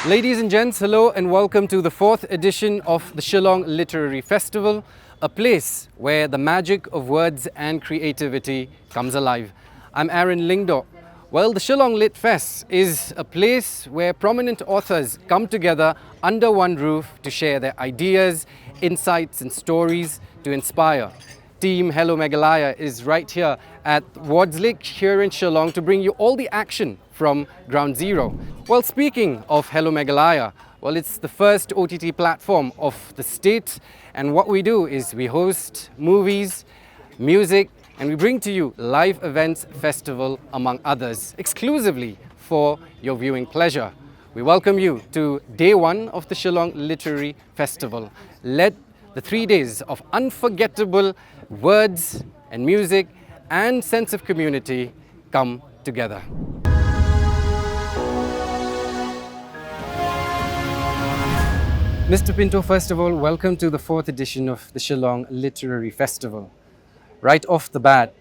Ladies and gents, hello and welcome to the fourth edition of the Shillong Literary Festival, a place where the magic of words and creativity comes alive. I'm Aaron Lingdo. Well, the Shillong Lit Fest is a place where prominent authors come together under one roof to share their ideas, insights and stories to inspire. Team Hello Meghalaya is right here at Wards Lake here in Shillong to bring you all the action from Ground Zero. Well, speaking of Hello Meghalaya, well, it's the first OTT platform of the state, and what we do is we host movies, music, and we bring to you live events, festival, among others, exclusively for your viewing pleasure. We welcome you to day one of the Shillong Literary Festival. Let the 3 days of unforgettable words and music and sense of community come together. Mr. Pinto, first of all, welcome to the fourth edition of the Shillong Literary Festival. Right off the bat,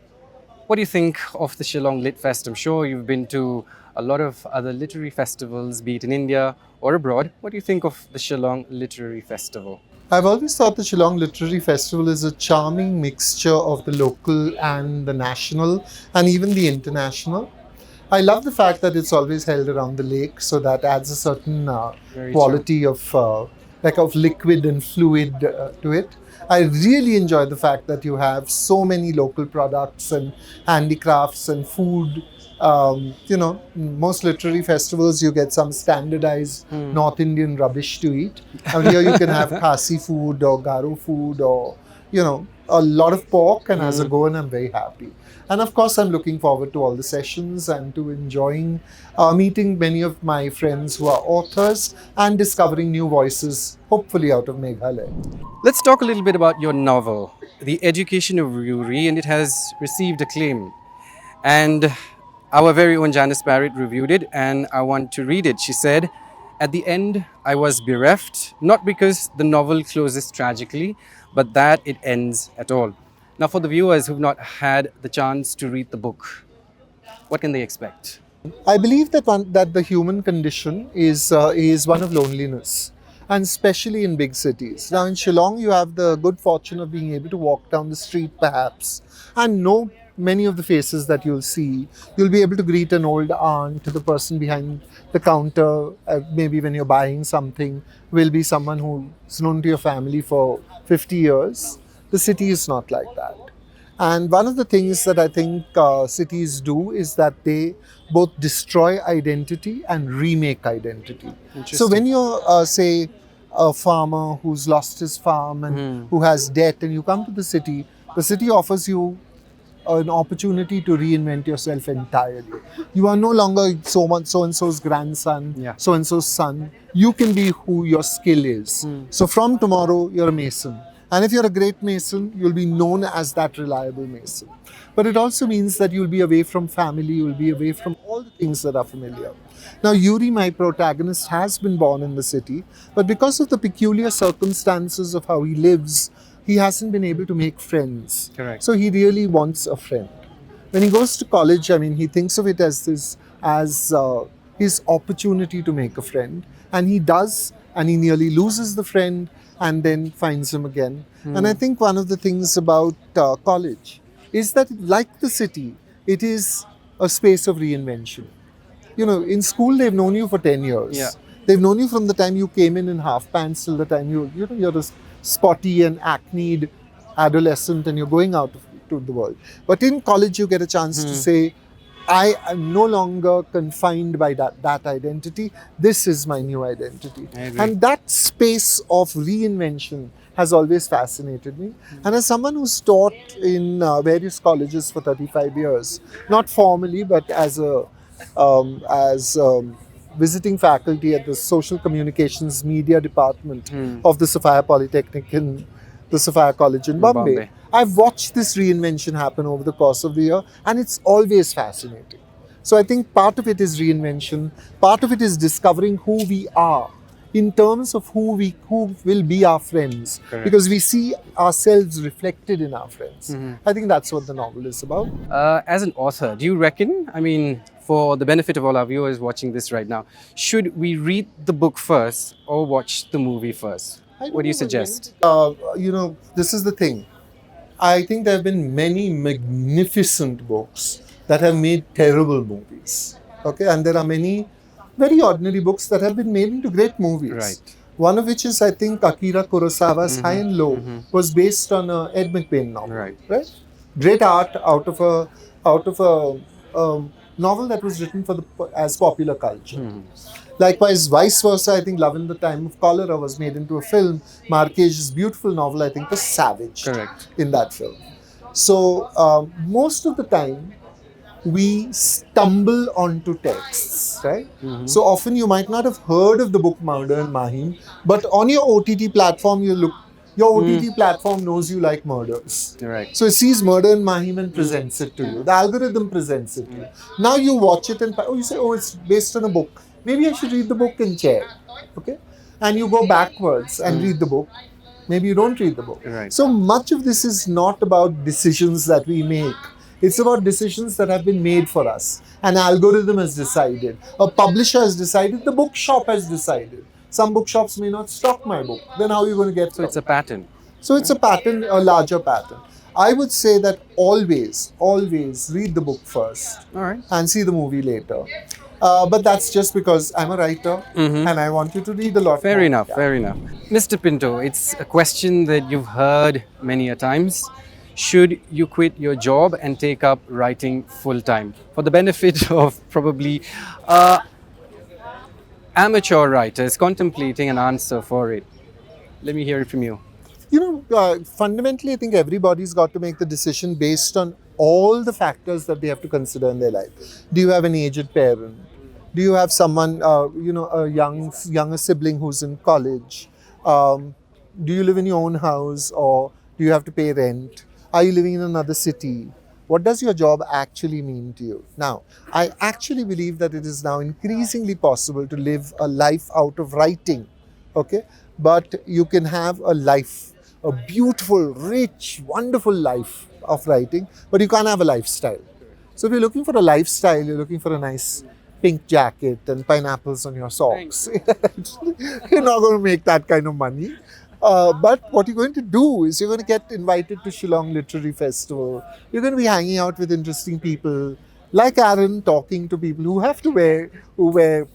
what do you think of the Shillong Lit Fest? I'm sure you've been to a lot of other literary festivals, be it in India or abroad. What do you think of the Shillong Literary Festival? I've always thought the Shillong Literary Festival is a charming mixture of the local and the national and even the international. I love the fact that it's always held around the lake, so that adds a certain quality of liquid and fluid to it. I really enjoy the fact that you have so many local products and handicrafts and food. Most literary festivals you get some standardized North Indian rubbish to eat. And here you can have Khasi food or Garo food or, a lot of pork, and as a goan I'm very happy. And of course I'm looking forward to all the sessions and to enjoying meeting many of my friends who are authors and discovering new voices, hopefully out of Meghalaya. Let's talk a little bit about your novel, The Education of Yuri, and it has received acclaim. And our very own Janice Barrett reviewed it, and I want to read it. She said, "At the end, I was bereft, not because the novel closes tragically, but that it ends at all." Now, for the viewers who've not had the chance to read the book, what can they expect? I believe that the human condition is one of loneliness, and especially in big cities. Now in Shillong, you have the good fortune of being able to walk down the street perhaps and know many of the faces that you'll see. You'll be able to greet an old aunt, the person behind the counter, maybe when you're buying something, will be someone who's known to your family for 50 years. The city is not like that. And one of the things that I think cities do is that they both destroy identity and remake identity. So when you're, say, a farmer who's lost his farm and who has debt, and you come to the city offers you an opportunity to reinvent yourself entirely. You are no longer so-and-so's grandson, so-and-so's son. You can be who your skill is. So from tomorrow, you're a mason. And if you're a great mason, you'll be known as that reliable mason. But it also means that you'll be away from family, you'll be away from all the things that are familiar. Now, Yuri, my protagonist, has been born in the city, but because of the peculiar circumstances of how he lives, he hasn't been able to make friends. Correct. So he really wants a friend. When he goes to college, he thinks of it as his opportunity to make a friend. And he does, and he nearly loses the friend and then finds him again. And I think one of the things about college is that, like the city, it is a space of reinvention. In school, they've known you for 10 years. Yeah. They've known you from the time you came in half pants till the time you're a spotty and acneed adolescent and you're going out to the world. But in college, you get a chance to say, I am no longer confined by that identity. This is my new identity. And that space of reinvention has always fascinated me. And as someone who's taught in various colleges for 35 years, not formally, but as visiting faculty at the Social Communications Media Department of the Sophia Polytechnic in the Sophia College in Bombay. I've watched this reinvention happen over the course of the year, and it's always fascinating. So I think part of it is reinvention, part of it is discovering who we are in terms of who will be our friends. Correct. Because we see ourselves reflected in our friends. I think that's what the novel is about. As an author, do you reckon, for the benefit of all our viewers watching this right now, should we read the book first or watch the movie first? What do you suggest? This is the thing. I think there have been many magnificent books that have made terrible movies. Okay, and there are many very ordinary books that have been made into great movies. Right. One of which is, I think, Akira Kurosawa's High and Low was based on a Ed McBain novel. Right. Great art out of a novel that was written as popular culture. Likewise, vice versa, I think Love in the Time of Cholera was made into a film. Marquez's beautiful novel, I think, was savaged Correct. in that film. So, most of the time, we stumble onto texts, right? So often you might not have heard of the book Murder and Mahim, but on your OTT platform, your OTT platform knows you like murders. Right. So it sees Murder and Mahim and presents it to you. The algorithm presents it to you. Now you watch it and you say, oh, it's based on a book. Maybe I should read the book and check. Okay? And you go backwards and read the book. Maybe you don't read the book. Right. So much of this is not about decisions that we make. It's about decisions that have been made for us. An algorithm has decided. A publisher has decided. The bookshop has decided. Some bookshops may not stock my book. Then how are you going to get So it's a pattern. So it's a pattern, a larger pattern. I would say that always read the book first. All right. And see the movie later. But that's just because I'm a writer and I want you to read a lot. Fair more. enough, Yeah. fair enough. Mr. Pinto, it's a question that you've heard many a times. Should you quit your job and take up writing full time? For the benefit of probably amateur writers contemplating an answer for it. Let me hear it from you. Fundamentally, I think everybody's got to make the decision based on all the factors that they have to consider in their life. Do you have an aged parent? Do you have someone, a younger sibling who's in college? Do you live in your own house or do you have to pay rent? Are you living in another city? What does your job actually mean to you? Now, I actually believe that it is now increasingly possible to live a life out of writing, okay? But you can have a life, a beautiful, rich, wonderful life of writing, but you can't have a lifestyle. So if you're looking for a lifestyle, you're looking for a nice pink jacket and pineapples on your socks. You're not going to make that kind of money. But what you're going to do is you're going to get invited to Shillong Literary Festival. You're going to be hanging out with interesting people, like Aaron, talking to people who wear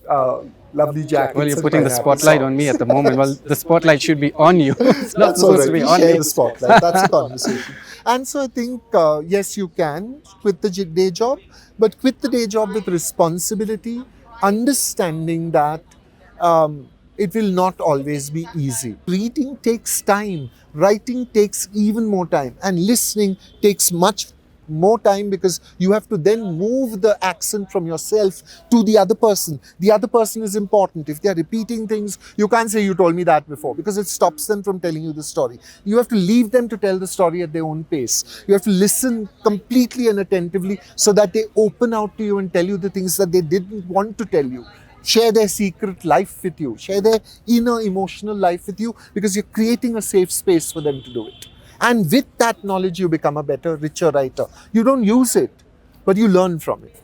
lovely jackets. Well, you're putting the spotlight on me at the moment. Well, the spotlight should be on you. It's not That's all supposed right. to be We on share me. the spotlight. That's a conversation. And so I think, yes, you can quit the day job, but quit the day job with responsibility, understanding that it will not always be easy. Reading takes time. Writing takes even more time. And listening takes much more time because you have to then move the accent from yourself to the other person. The other person is important. If they are repeating things, you can't say you told me that before because it stops them from telling you the story. You have to leave them to tell the story at their own pace. You have to listen completely and attentively so that they open out to you and tell you the things that they didn't want to tell you. Share their secret life with you. Share their inner emotional life with you because you're creating a safe space for them to do it. And with that knowledge, you become a better, richer writer. You don't use it, but you learn from it.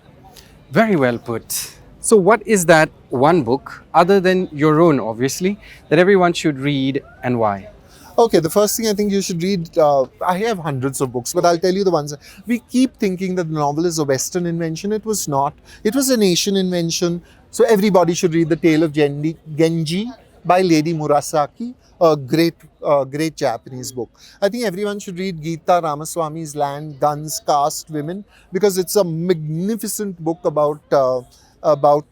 Very well put. So what is that one book, other than your own obviously, that everyone should read and why? Okay, the first thing I think you should read, I have hundreds of books, but I'll tell you the ones. We keep thinking that the novel is a Western invention. It was not. It was an Asian invention. So everybody should read The Tale of Genji by Lady Murasaki, a great Japanese book. I think everyone should read Geeta Ramaswamy's Land, Guns, Caste, Women, because it's a magnificent book about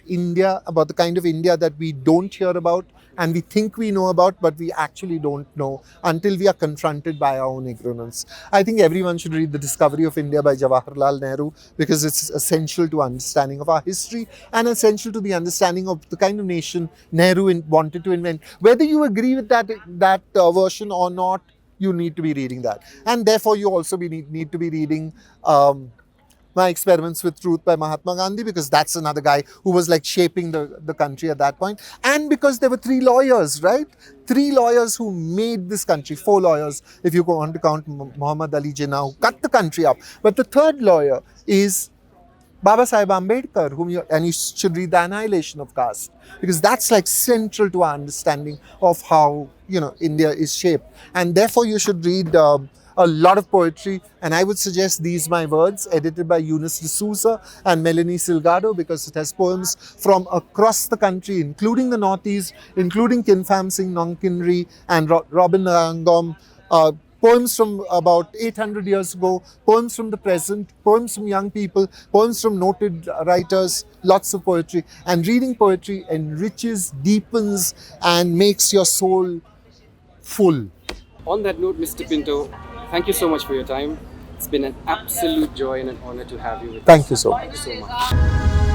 India, about the kind of India that we don't hear about and we think we know about, but we actually don't know until we are confronted by our own ignorance. I think everyone should read The Discovery of India by Jawaharlal Nehru because it's essential to understanding of our history and essential to the understanding of the kind of nation Nehru wanted to invent. Whether you agree with that version or not, you need to be reading that. And therefore, you also need to be reading My Experiments with Truth by Mahatma Gandhi, because that's another guy who was like shaping the country at that point. And because there were 3 lawyers, right? 3 lawyers who made this country, 4 lawyers, if you want to count Muhammad Ali Jinnah, who cut the country up. But the 3rd lawyer is Baba Sahib Ambedkar, and you should read The Annihilation of Caste, because that's like central to our understanding of how, India is shaped. And therefore, you should read a lot of poetry. And I would suggest These My Words, edited by Eunice D'Souza and Melanie Silgado, because it has poems from across the country, including the Northeast, including Kinfam Singh Nongkinri and Robin Rangom. Poems from about 800 years ago, poems from the present, poems from young people, poems from noted writers, lots of poetry. And reading poetry enriches, deepens, and makes your soul full. On that note, Mr. Pinto, thank you so much for your time. It's been an absolute joy and an honor to have you with us. Thank you so Thank you much. so much.